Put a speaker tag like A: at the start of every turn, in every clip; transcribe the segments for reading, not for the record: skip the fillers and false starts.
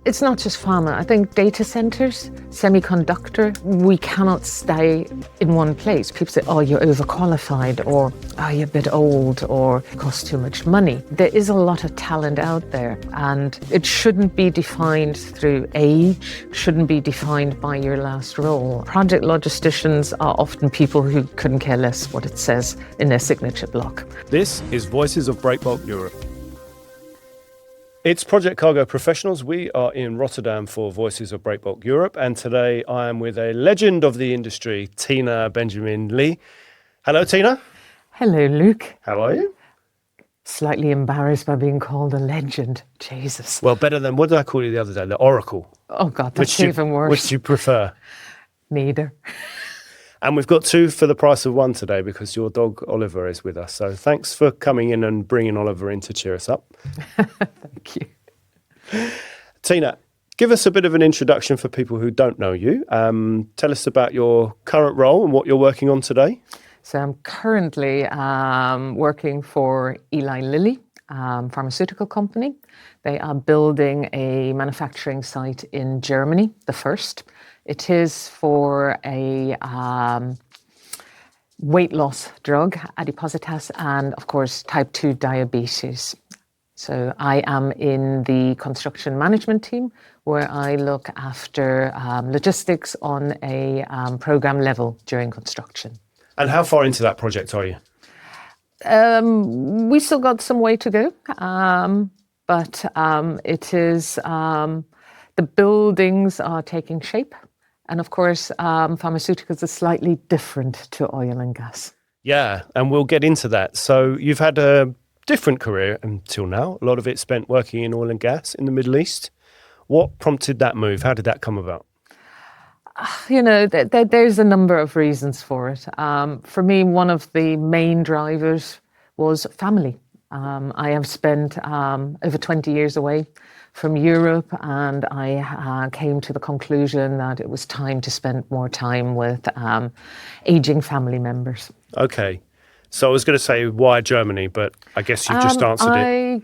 A: It's not just pharma. I think data centers, semiconductor, we cannot stay in one place. People say, oh, you're overqualified, or oh, you're a bit old, or it costs too much money. There is a lot of talent out there, and it shouldn't be defined through age, shouldn't be defined by your last role. Project logisticians are often people who couldn't care less what it says in their signature block.
B: This is Voices of Breakbulk Europe. It's Project Cargo Professionals. We are in Rotterdam for Voices of Breakbulk Europe, and today I am with a legend of the industry, Tina Benjamin-Lea. Hello, Tina.
A: Hello, Luke.
B: How are you?
A: Slightly embarrassed by being called a legend. Jesus.
B: Well, better than, what did I call you the other day? The Oracle.
A: Oh, God, that's even worse.
B: Which do you prefer?
A: Neither.
B: And we've got two for the price of one today because your dog Oliver is with us. So thanks for coming in and bringing Oliver in to cheer us up.
A: Thank you.
B: Tina, give us a bit of an introduction for people who don't know you. Tell us about your current role and what you're working on today.
A: So I'm currently working for Eli Lilly, pharmaceutical company. They are building a manufacturing site in Germany, the first. It is for a weight loss drug, adipositas, and of course type 2 diabetes. So I am in the construction management team where I look after logistics on a program level during construction.
B: And how far into that project are you?
A: We still got some way to go, but it is, the buildings are taking shape. And of course, pharmaceuticals are slightly different to oil and gas.
B: Yeah, and we'll get into that. So you've had a different career until now. A lot of it spent working in oil and gas in the Middle East. What prompted that move? How did that come about?
A: You know, there's a number of reasons for it. For me, one of the main drivers was family. I have spent over 20 years away from Europe, and I came to the conclusion that it was time to spend more time with aging family members.
B: Okay. So I was going to say, why Germany? But I guess you've just answered it.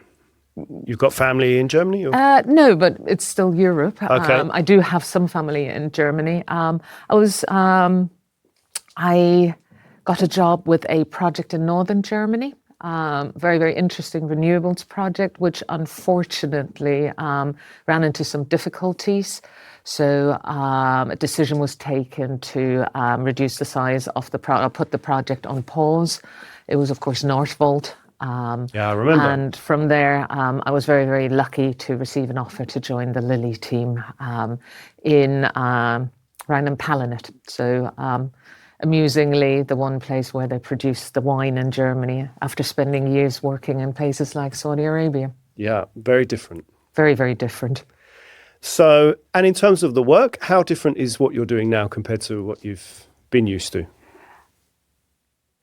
B: You've got family in Germany? Or?
A: No, but it's still Europe.
B: Okay.
A: I do have some family in Germany. I got a job with a project in northern Germany. Very, very interesting renewables project, which unfortunately ran into some difficulties. So a decision was taken to reduce the size of the project, put the project on pause. It was, of course, Northvolt.
B: Yeah, I remember.
A: And from there, I was very, very lucky to receive an offer to join the Lilly team in Rheinland-Palatinate. So amusingly, the one place where they produce the wine in Germany after spending years working in places like Saudi Arabia.
B: Yeah, very different.
A: Very, very different.
B: So, and in terms of the work, how different is what you're doing now compared to what you've been used to?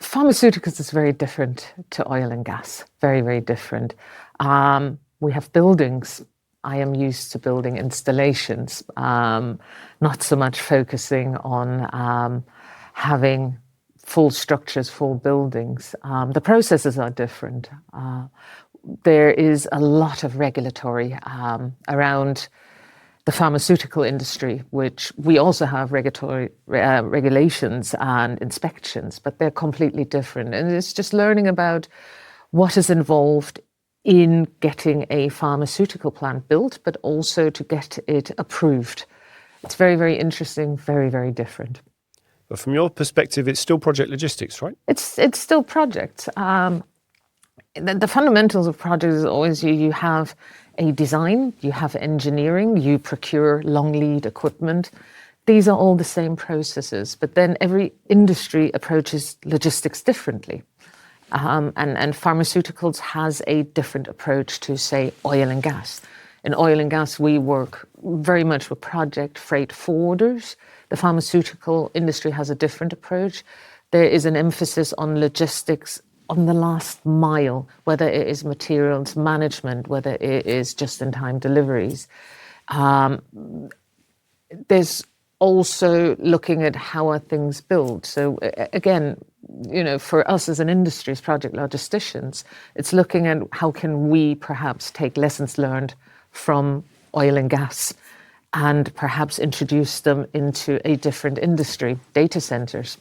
A: Pharmaceuticals is very different to oil and gas. Very, very different. We have buildings. I am used to building installations, not so much focusing on having full structures, full buildings. The processes are different. There is a lot of regulatory around the pharmaceutical industry, which we also have regulatory regulations and inspections, but they're completely different. And it's just learning about what is involved in getting a pharmaceutical plant built, but also to get it approved. It's very, very interesting, very, very different.
B: But from your perspective, it's still project logistics, right?
A: It's still projects. The fundamentals of projects is always you have a design, you have engineering, you procure long lead equipment. These are all the same processes, but then every industry approaches logistics differently. And pharmaceuticals has a different approach to, say, oil and gas. In oil and gas, we work very much with project freight forwarders. The pharmaceutical industry has a different approach. There is an emphasis on logistics on the last mile, whether it is materials management, whether it is just-in-time deliveries. There's also looking at how are things built. So again, you know, for us as an industry, as project logisticians, it's looking at how can we perhaps take lessons learned from oil and gas and perhaps introduce them into a different industry, data centers.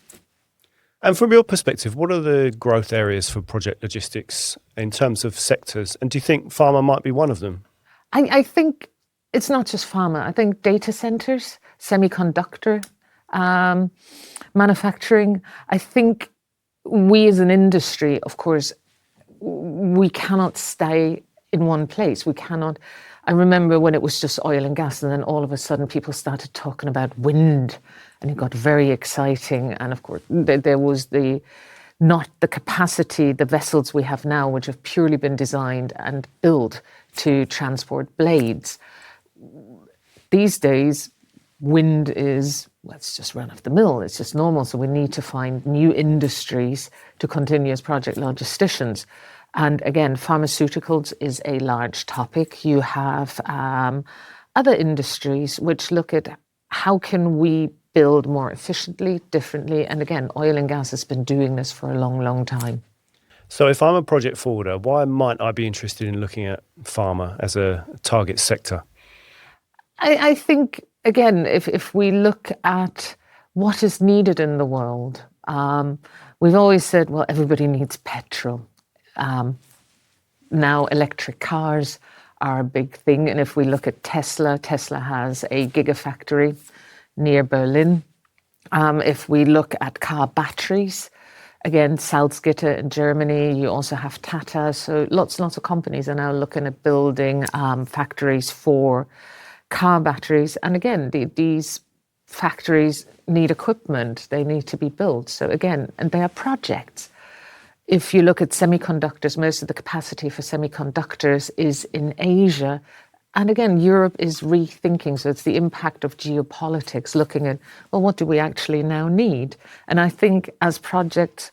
B: And from your perspective, what are the growth areas for project logistics in terms of sectors? And do you think pharma might be one of them?
A: I think it's not just pharma. I think data centers, semiconductor manufacturing. I think we as an industry, of course, we cannot stay in one place. We cannot. I remember when it was just oil and gas, and then all of a sudden people started talking about wind, and it got very exciting. And of course, there was not the capacity, the vessels we have now, which have purely been designed and built to transport blades. These days, wind is, well, it's just run of the mill. It's just normal. So we need to find new industries to continue as project logisticians. And again, pharmaceuticals is a large topic. You have other industries which look at how can we build more efficiently, differently. And again, oil and gas has been doing this for a long, long time.
B: So if I'm a project forwarder, why might I be interested in looking at pharma as a target sector?
A: I think, again, if we look at what is needed in the world, we've always said, well, everybody needs petrol. Now electric cars are a big thing. And if we look at Tesla has a gigafactory near Berlin. If we look at car batteries, again, Salzgitter in Germany, you also have Tata. So lots of companies are now looking at building factories for car batteries. And again, these factories need equipment. They need to be built. So again, and they are projects. If you look at semiconductors, most of the capacity for semiconductors is in Asia. And again, Europe is rethinking. So it's the impact of geopolitics, looking at, well, what do we actually now need? And I think as project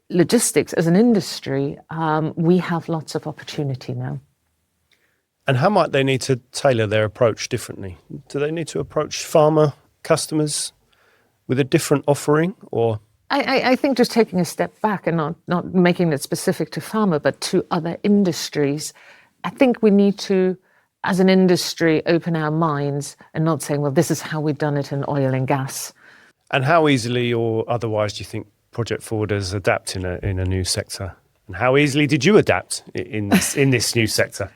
A: logistics, as an industry, we have lots of opportunity now.
B: And how might they need to tailor their approach differently? Do they need to approach pharma customers with a different offering, or?
A: I think just taking a step back and not making it specific to pharma, but to other industries. I think we need to, as an industry, open our minds and not saying, well, this is how we've done it in oil and gas.
B: And how easily or otherwise do you think project forwarders adapt in a new sector? And how easily did you adapt in this new sector?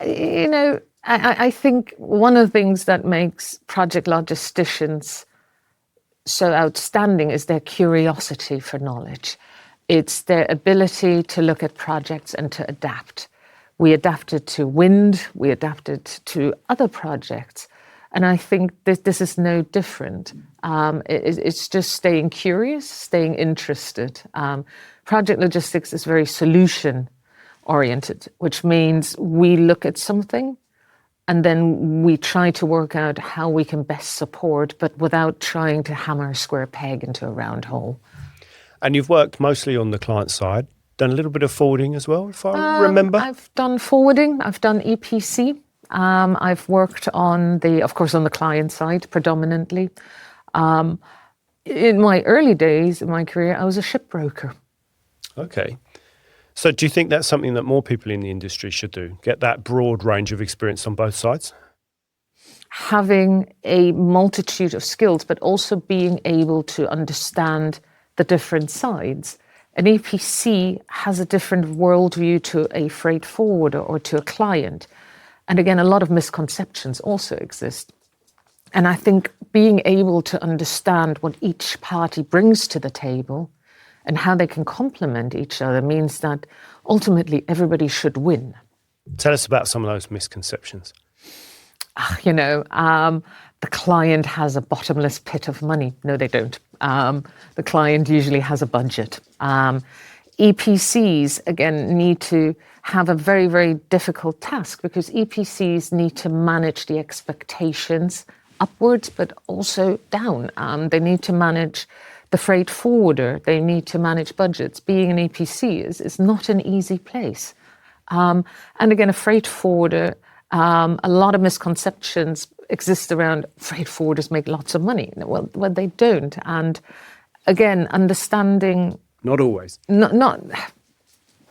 A: You know, I think one of the things that makes project logisticians so outstanding is their curiosity for knowledge. It's their ability to look at projects and to adapt. We adapted to wind, we adapted to other projects. And I think this is no different. It's just staying curious, staying interested. Project logistics is very solution-oriented, which means we look at something and then we try to work out how we can best support, but without trying to hammer a square peg into a round hole.
B: And you've worked mostly on the client side, done a little bit of forwarding as well, if I remember.
A: I've done forwarding, I've done EPC. I've worked on the client side predominantly. In my early days in my career, I was a shipbroker.
B: Okay. So do you think that's something that more people in the industry should do? Get that broad range of experience on both sides?
A: Having a multitude of skills, but also being able to understand the different sides. An EPC has a different worldview to a freight forwarder or to a client. And again, a lot of misconceptions also exist. And I think being able to understand what each party brings to the table and how they can complement each other means that ultimately everybody should win.
B: Tell us about some of those misconceptions.
A: The client has a bottomless pit of money. No, they don't. The client usually has a budget. EPCs, again, need to have a very, very difficult task because EPCs need to manage the expectations upwards, but also down. They need to manage the freight forwarder. They need to manage budgets. Being an EPC is not an easy place. And again, a freight forwarder, a lot of misconceptions exist around freight forwarders make lots of money. Well, they don't. And again, understanding...
B: Not always.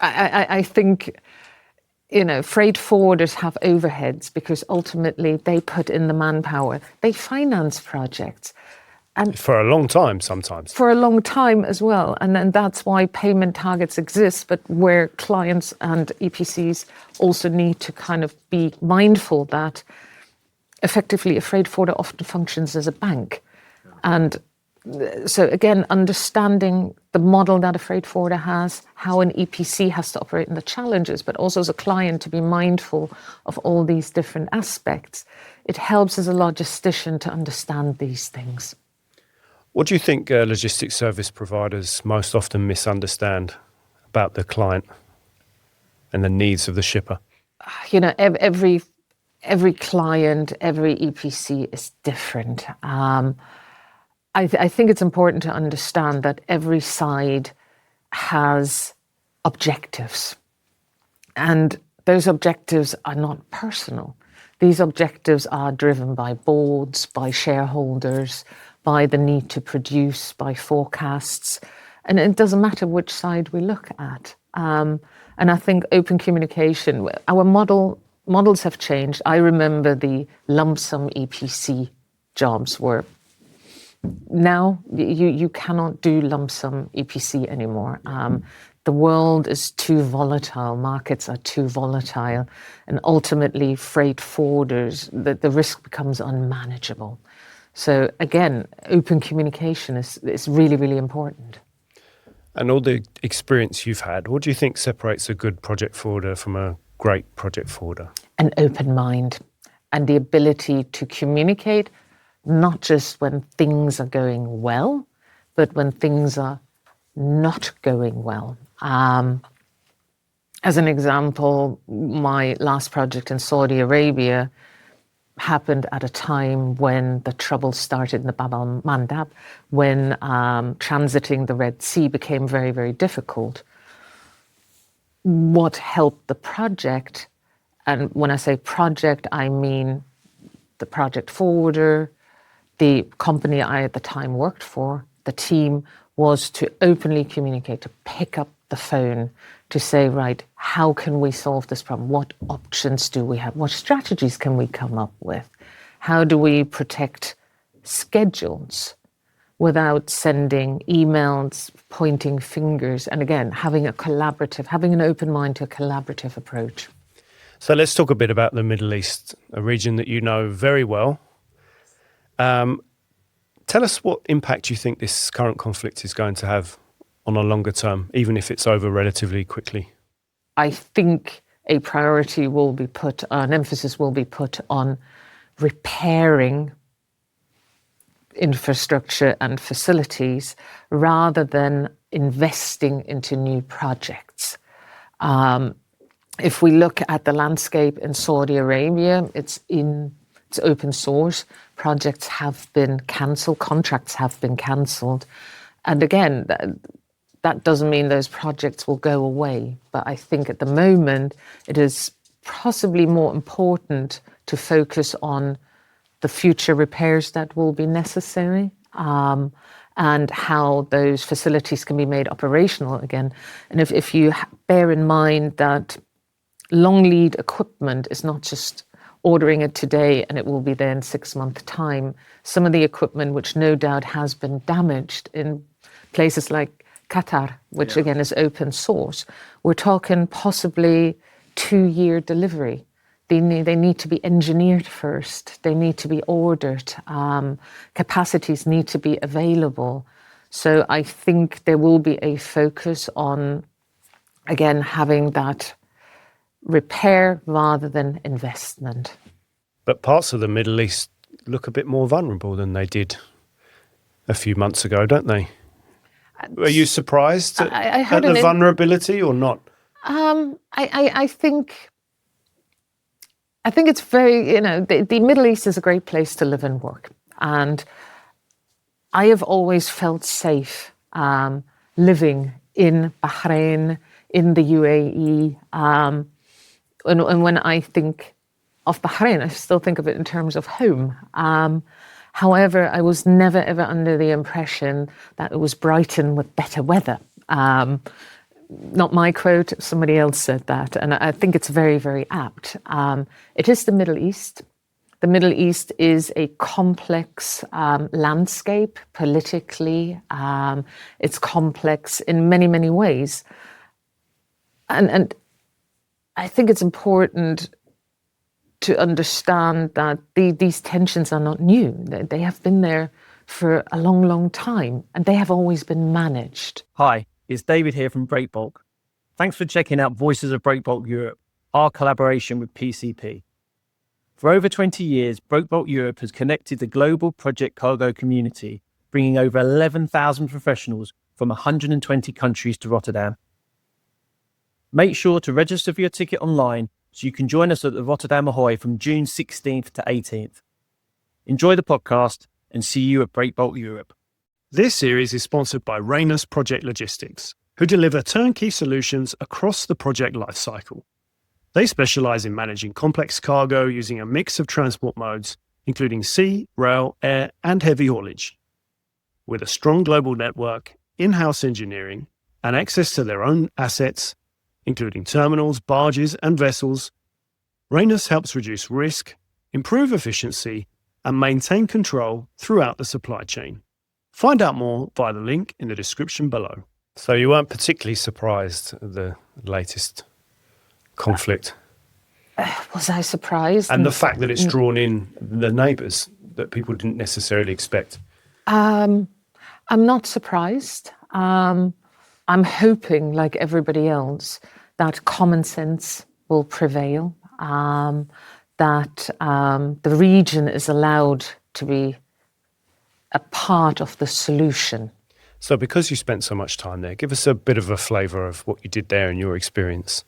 A: I think freight forwarders have overheads because ultimately they put in the manpower. They finance projects. And
B: for a long time sometimes.
A: For a long time as well. And then that's why payment targets exist, but where clients and EPCs also need to kind of be mindful that effectively a freight forwarder often functions as a bank. And so again, understanding the model that a freight forwarder has, how an EPC has to operate and the challenges, but also as a client to be mindful of all these different aspects. It helps as a logistician to understand these things.
B: What do you think logistics service providers most often misunderstand about the client and the needs of the shipper?
A: Every client, every EPC is different. I think it's important to understand that every side has objectives. And those objectives are not personal. These objectives are driven by boards, by shareholders, by the need to produce, by forecasts. And it doesn't matter which side we look at. And I think open communication, our models have changed. I remember the lump sum EPC jobs were, now you cannot do lump sum EPC anymore. The world is too volatile, markets are too volatile, and ultimately freight forwarders, the risk becomes unmanageable. So again, open communication is really, really important.
B: And all the experience you've had, what do you think separates a good project forwarder from a great project forwarder?
A: An open mind and the ability to communicate, not just when things are going well, but when things are not going well. As an example, my last project in Saudi Arabia happened at a time when the trouble started in the Bab al-Mandab, when transiting the Red Sea became very, very difficult. What helped the project, and when I say project, I mean the project forwarder, the company I at the time worked for, the team, was to openly communicate, to pick up the phone, to say, right, how can we solve this problem? What options do we have? What strategies can we come up with? How do we protect schedules without sending emails, pointing fingers, and again, having an open mind to a collaborative approach?
B: So let's talk a bit about the Middle East, a region that you know very well. Tell us what impact you think this current conflict is going to have on a longer term, even if it's over relatively quickly.
A: I think a priority will be put, an emphasis will be put on repairing infrastructure and facilities rather than investing into new projects. If we look at the landscape in Saudi Arabia, it's open source. Projects have been cancelled, contracts have been cancelled. And again, that doesn't mean those projects will go away. But I think at the moment, it is possibly more important to focus on the future repairs that will be necessary, and how those facilities can be made operational again. And if you bear in mind that long lead equipment is not just ordering it today and it will be there in 6 months' time. Some of the equipment, which no doubt has been damaged in places like Qatar, which again is open source, we're talking possibly 2-year delivery. They need to be engineered first. They need to be ordered. Capacities need to be available. So I think there will be a focus on, again, having that repair rather than investment.
B: But parts of the Middle East look a bit more vulnerable than they did a few months ago, don't they? Were you surprised at the vulnerability or not?
A: I think it's very, the Middle East is a great place to live and work. And I have always felt safe living in Bahrain, in the UAE. And when I think of Bahrain, I still think of it in terms of home. However, I was never, ever under the impression that it was Brighton with better weather. not my quote, somebody else said that, and I think it's very, very apt. It is the Middle East. The Middle East is a complex landscape politically. It's complex in many, many ways. And I think it's important to understand that these tensions are not new. They have been there for a long, long time, and they have always been managed.
C: Hi, it's David here from Breakbulk. Thanks for checking out Voices of Breakbulk Europe, our collaboration with PCP. For over 20 years, Breakbulk Europe has connected the global project cargo community, bringing over 11,000 professionals from 120 countries to Rotterdam. Make sure to register for your ticket online so you can join us at the Rotterdam Ahoy from June 16th to 18th. Enjoy the podcast and see you at Breakbulk Europe.
B: This series is sponsored by Rhenus Project Logistics, who deliver turnkey solutions across the project lifecycle. They specialise in managing complex cargo using a mix of transport modes, including sea, rail, air, and heavy haulage. With a strong global network, in-house engineering, and access to their own assets, including terminals, barges, and vessels, Rhenus helps reduce risk, improve efficiency, and maintain control throughout the supply chain. Find out more via the link in the description below. So you weren't particularly surprised at the latest conflict?
A: Was I surprised?
B: And the fact that it's drawn in the neighbours that people didn't necessarily expect?
A: I'm not surprised. I'm hoping, like everybody else, that common sense will prevail, that the region is allowed to be a part of the solution.
B: So because you spent so much time there, give us a bit of a flavour of what you did there and your experience.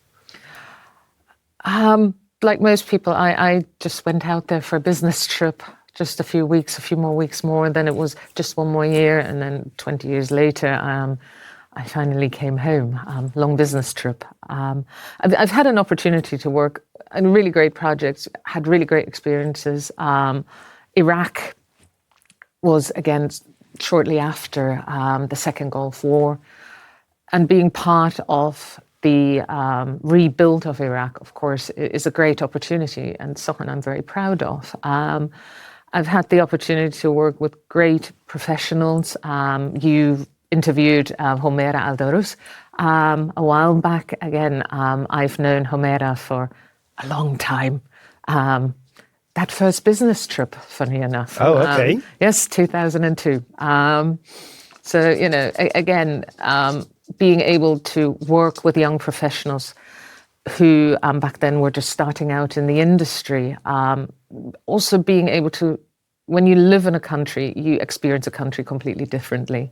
A: Like most people, I just went out there for a business trip, just a few more weeks more, then it was just one more year, and then 20 years later, I finally came home, long business trip. I've had an opportunity to work on really great projects, had really great experiences. Iraq was, again, shortly after the Second Gulf War, and being part of the rebuild of Iraq, of course, is a great opportunity and something I'm very proud of. I've had the opportunity to work with great professionals. You interviewed Homera Aldarus a while back. Again, I've known Homera for a long time. That first business trip, funny enough.
B: Oh, okay.
A: Yes, 2002. So, you know, again, being able to work with young professionals who back then were just starting out in the industry, also being able to, when you live in a country, you experience a country completely differently.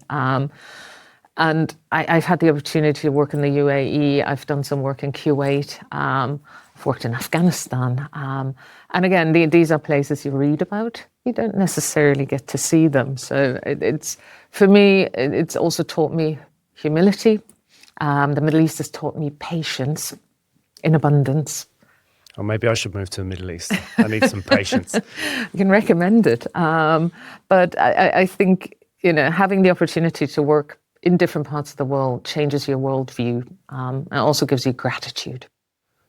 A: And I've had the opportunity to work in the UAE. I've done some work in Kuwait. I've worked in Afghanistan. And again, these are places you read about. You don't necessarily get to see them. So it's, for me, it's also taught me humility. The Middle East has taught me patience in abundance.
B: Or maybe I should move to the Middle East. I need some patience.
A: I can recommend it. But I think, you know, having the opportunity to work in different parts of the world changes your worldview and also gives you gratitude.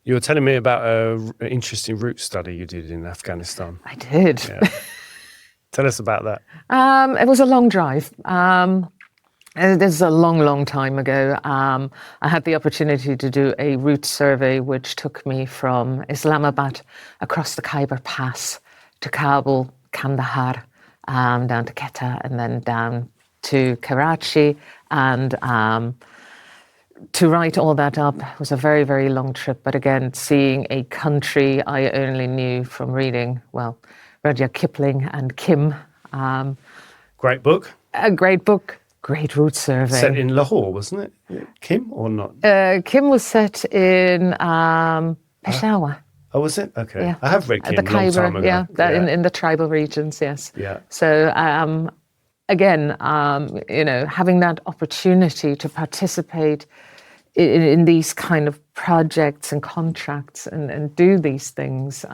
B: You were telling me about an interesting route study you did in Afghanistan.
A: I did.
B: Yeah. Tell us about that.
A: It was a long drive. This is a long, long time ago. I had the opportunity to do a route survey, which took me from Islamabad across the Khyber Pass to Kabul, Kandahar, down to Quetta, and then down to Karachi. And to write all that up was a very, very long trip. But again, seeing a country I only knew from reading, well, Rudyard Kipling and Kim.
B: Great book.
A: A great book. Great route survey.
B: Set in Lahore, wasn't it? Kim or not?
A: Kim was set in Peshawar.
B: Oh, was it? Okay.
A: Yeah.
B: I have read Kim
A: The
B: a long time ago.
A: Yeah, in the tribal regions, yes.
B: Yeah.
A: So again, you know, having that opportunity to participate in these kind of projects and contracts and do these things,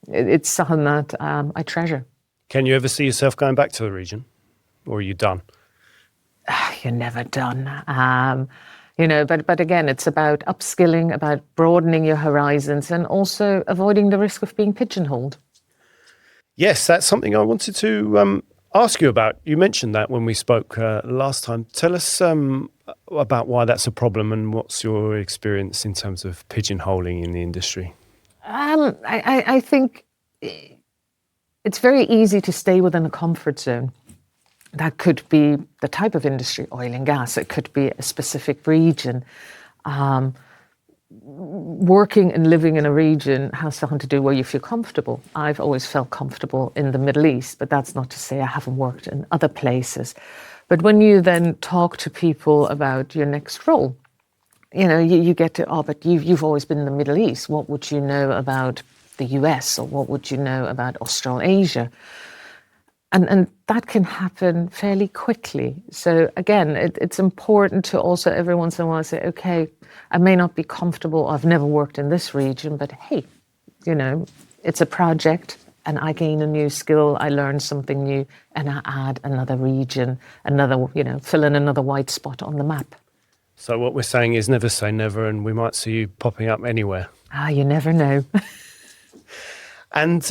A: it's something that I treasure.
B: Can you ever see yourself going back to the region? Or are you done?
A: You're never done. But again, it's about upskilling, about broadening your horizons, and also avoiding the risk of being pigeonholed.
B: Yes, that's something I wanted to ask you about. You mentioned that when we spoke last time. Tell us about why that's a problem and what's your experience in terms of pigeonholing in the industry.
A: I think it's very easy to stay within a comfort zone. That could be the type of industry, oil and gas. It could be a specific region. Working and living in a region has something to do where you feel comfortable. I've always felt comfortable in the Middle East, but that's not to say I haven't worked in other places. But when you then talk to people about your next role, you get to, but you've always been in the Middle East. What would you know about the US, or what would you know about Australasia? And that can happen fairly quickly. So again, it's important to also every once in a while say, okay, I may not be comfortable, I've never worked in this region, but hey, it's a project and I gain a new skill, I learn something new, and I add another region, fill in another white spot on the map.
B: So what we're saying is never say never, and we might see you popping up anywhere.
A: You never know.
B: And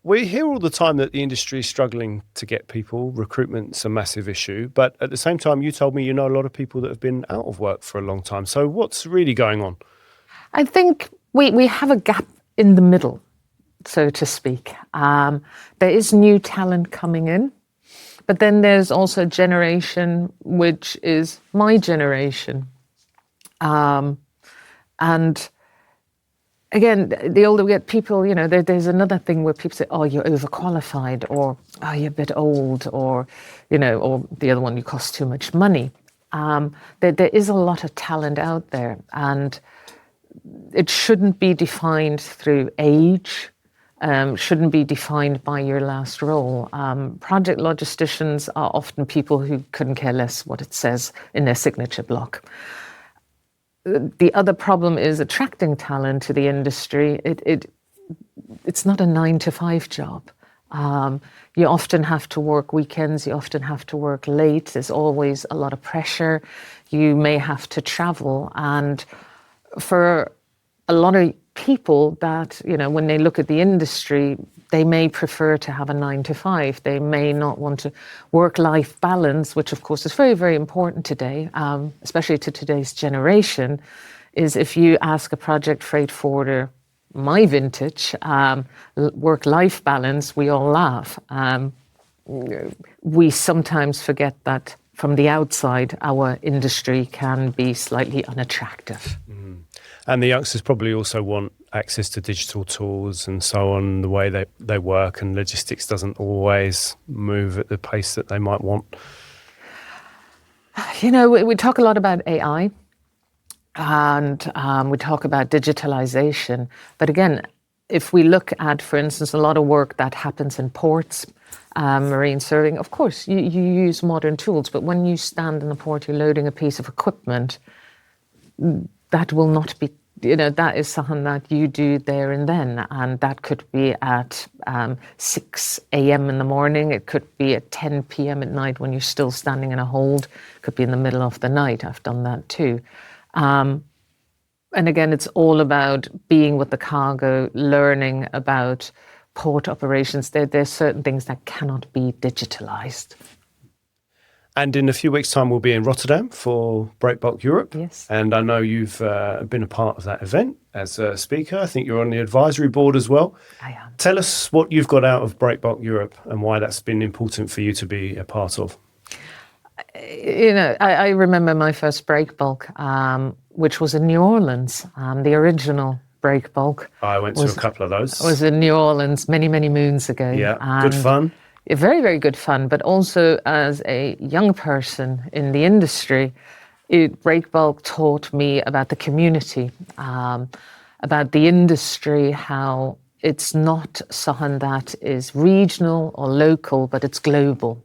B: we hear all the time that the industry is struggling to get people. Recruitment's a massive issue. But at the same time, you told me you know a lot of people that have been out of work for a long time. So what's really going on?
A: I think we have a gap in the middle, so to speak. There is new talent coming in. But then there's also a generation which is my generation. And again, the older we get, people, there's another thing where people say, oh, you're overqualified, or oh, you're a bit old, or the other one, you cost too much money. There is a lot of talent out there, and it shouldn't be defined through age, shouldn't be defined by your last role. Project logisticians are often people who couldn't care less what it says in their signature block. The other problem is attracting talent to the industry. It's not a 9-to-5 job. You often have to work weekends, you often have to work late, there's always a lot of pressure, you may have to travel, and for a lot of people that, when they look at the industry, they may prefer to have a 9-to-5. They may not want to work-life balance, which of course is very, very important today, especially to today's generation, is if you ask a project freight forwarder, my vintage, work-life balance, we all laugh. We sometimes forget that from the outside, our industry can be slightly unattractive.
B: Mm. And the youngsters probably also want access to digital tools and so on, the way they work, and logistics doesn't always move at the pace that they might want.
A: We talk a lot about AI and we talk about digitalization. But again, if we look at, for instance, a lot of work that happens in ports, marine serving, of course, you use modern tools, but when you stand in the port, you're loading a piece of equipment, that will not be, that is something that you do there and then. And that could be at 6 a.m. in the morning. It could be at 10 p.m. at night when you're still standing in a hold. It could be in the middle of the night. I've done that too. And again, it's all about being with the cargo, learning about port operations. There's certain things that cannot be digitalized.
B: And in a few weeks' time, we'll be in Rotterdam for Breakbulk Europe.
A: Yes.
B: And I know you've been a part of that event as a speaker. I think you're on the advisory board as well.
A: I am.
B: Tell us what you've got out of Breakbulk Europe and why that's been important for you to be a part of.
A: I remember my first Breakbulk, which was in New Orleans, the original Breakbulk.
B: I went to a couple of those.
A: I was in New Orleans many, many moons ago.
B: Yeah, good fun.
A: Very, very good fun, but also as a young person in the industry, Breakbulk taught me about the community, about the industry, how it's not something that is regional or local, but it's global.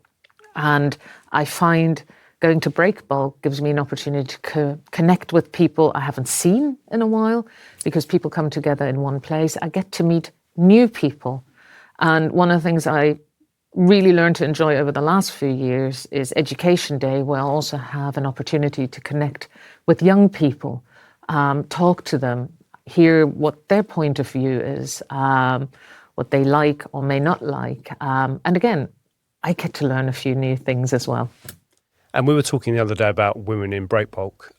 A: And I find going to Breakbulk gives me an opportunity to connect with people I haven't seen in a while, because people come together in one place. I get to meet new people. And one of the things I really learned to enjoy over the last few years is Education Day, where I also have an opportunity to connect with young people, talk to them, hear what their point of view is, what they like or may not like. And again, I get to learn a few new things as well.
B: And we were talking the other day about women in Breakbulk.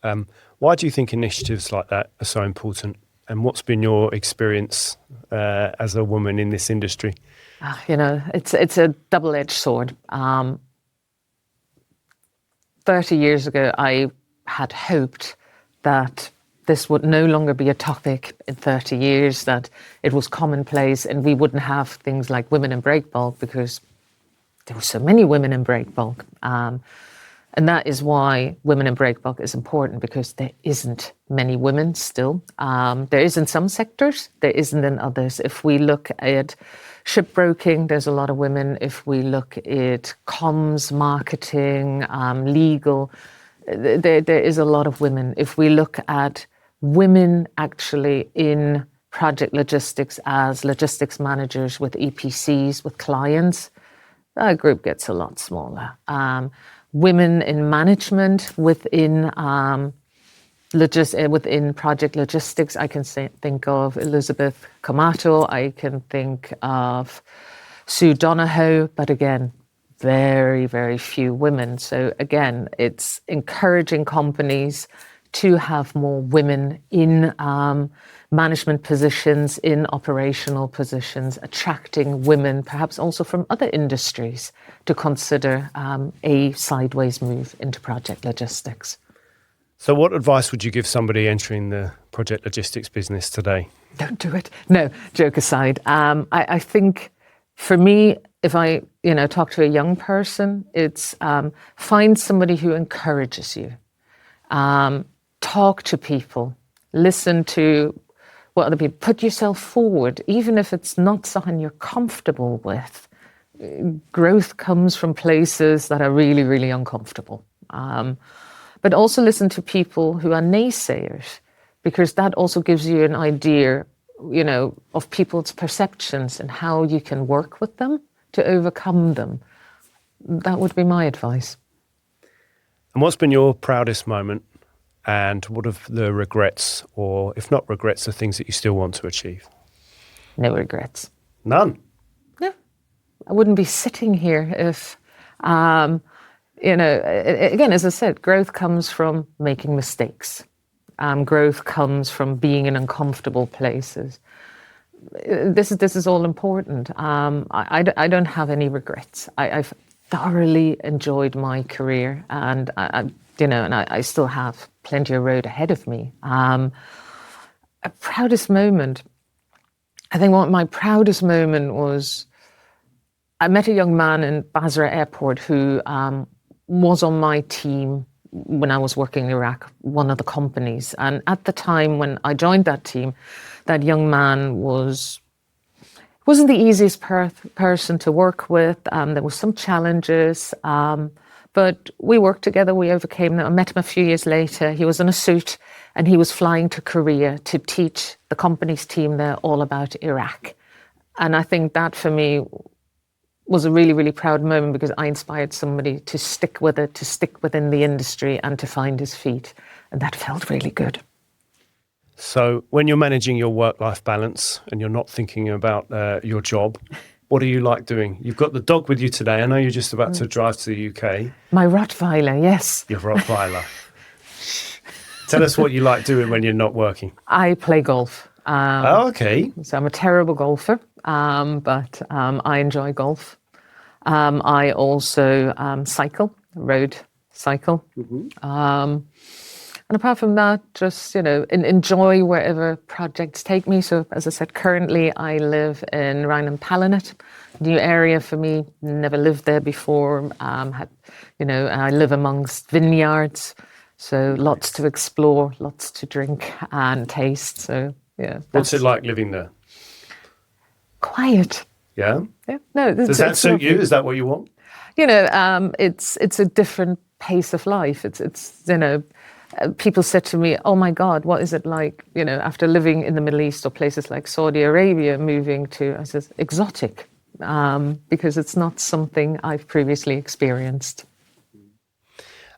B: Why do you think initiatives like that are so important? And what's been your experience as a woman in this industry?
A: It's a double-edged sword. 30 years ago, I had hoped that this would no longer be a topic in 30 years, that it was commonplace and we wouldn't have things like women in Breakbulk because there were so many women in Breakbulk. And that is why women in Breakbulk is important, because there isn't many women still. There is in some sectors, there isn't in others. If we look at shipbroking, there's a lot of women. If we look at comms, marketing, legal, there is a lot of women. If we look at women actually in project logistics as logistics managers with EPCs, with clients, that group gets a lot smaller. Women in management within within project logistics, I can think of Elizabeth Comato, I can think of Sue Donahoe, but again, very, very few women. So again, it's encouraging companies to have more women in management positions, in operational positions, attracting women, perhaps also from other industries, to consider a sideways move into project logistics.
B: So what advice would you give somebody entering the project logistics business today?
A: Don't do it. No, joke aside. I think for me, if I talk to a young person, it's find somebody who encourages you. Talk to people. Listen to what other people. Put yourself forward, even if it's not something you're comfortable with. Growth comes from places that are really, really uncomfortable. But also listen to people who are naysayers, because that also gives you an idea, of people's perceptions and how you can work with them to overcome them. That would be my advice.
B: And what's been your proudest moment? And what are the regrets, or if not regrets, the things that you still want to achieve?
A: No regrets.
B: None?
A: No. I wouldn't be sitting here if, again, as I said, growth comes from making mistakes. Growth comes from being in uncomfortable places. This is all important. I don't have any regrets. I've thoroughly enjoyed my career, and I still have plenty of road ahead of me. A proudest moment, I think my proudest moment was I met a young man in Basra Airport who was on my team when I was working in Iraq, one of the companies. And at the time when I joined that team, that young man wasn't the easiest person to work with. There were some challenges, but we worked together, we overcame them. I met him a few years later. He was in a suit and he was flying to Korea to teach the company's team there all about Iraq. And I think that for me was a really, really proud moment, because I inspired somebody to stick with it, to stick within the industry and to find his feet. And that felt really good.
B: So when you're managing your work-life balance and you're not thinking about your job, what do you like doing? You've got the dog with you today. I know you're just about to drive to the UK.
A: My Rottweiler, yes.
B: Your Rottweiler. Tell us what you like doing when you're not working.
A: I play golf.
B: Okay.
A: So I'm a terrible golfer, but I enjoy golf. I also cycle, road cycle. Mm-hmm. And apart from that, just, enjoy wherever projects take me. So as I said, currently I live in Rhineland-Palatinate, new area for me, never lived there before. I live amongst vineyards, so lots to explore, lots to drink and taste. So yeah.
B: What's it like living there?
A: Quiet.
B: Yeah?
A: Yeah. No.
B: Does that suit you? Is that what you want?
A: It's a different pace of life. It's people said to me, oh my God, what is it like, after living in the Middle East or places like Saudi Arabia, moving to, I said, exotic. because it's not something I've previously experienced.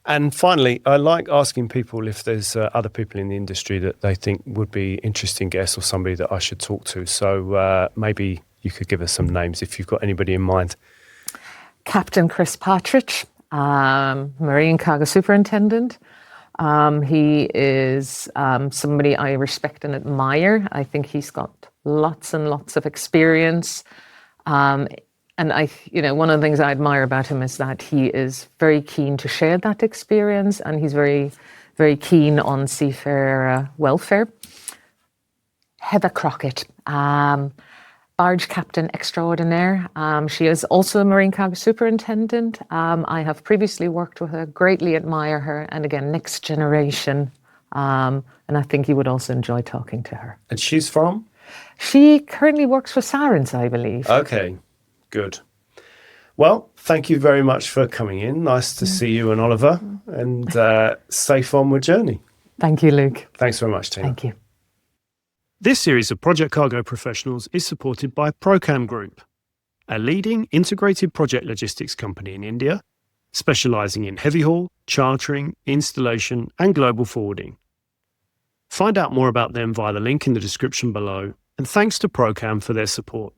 B: And finally, I like asking people if there's other people in the industry that they think would be interesting guests or somebody that I should talk to. So maybe you could give us some names if you've got anybody in mind.
A: Captain Chris Partridge, Marine Cargo Superintendent. He is somebody I respect and admire. I think he's got lots and lots of experience. And one of the things I admire about him is that he is very keen to share that experience, and he's very, very keen on seafarer welfare. Heather Crockett, barge captain extraordinaire. She is also a marine cargo superintendent. I have previously worked with her, greatly admire her, and again, next generation. And I think you would also enjoy talking to her.
B: And she's from?
A: She currently works for Sirens, I believe.
B: Okay. Good. Well, thank you very much for coming in. Nice to see you and Oliver, and safe onward journey.
A: Thank you, Luke.
B: Thanks very much, Tina.
A: Thank you.
B: This series of Project Cargo Professionals is supported by Procam Group, a leading integrated project logistics company in India, specialising in heavy haul, chartering, installation and global forwarding. Find out more about them via the link in the description below, and thanks to Procam for their support.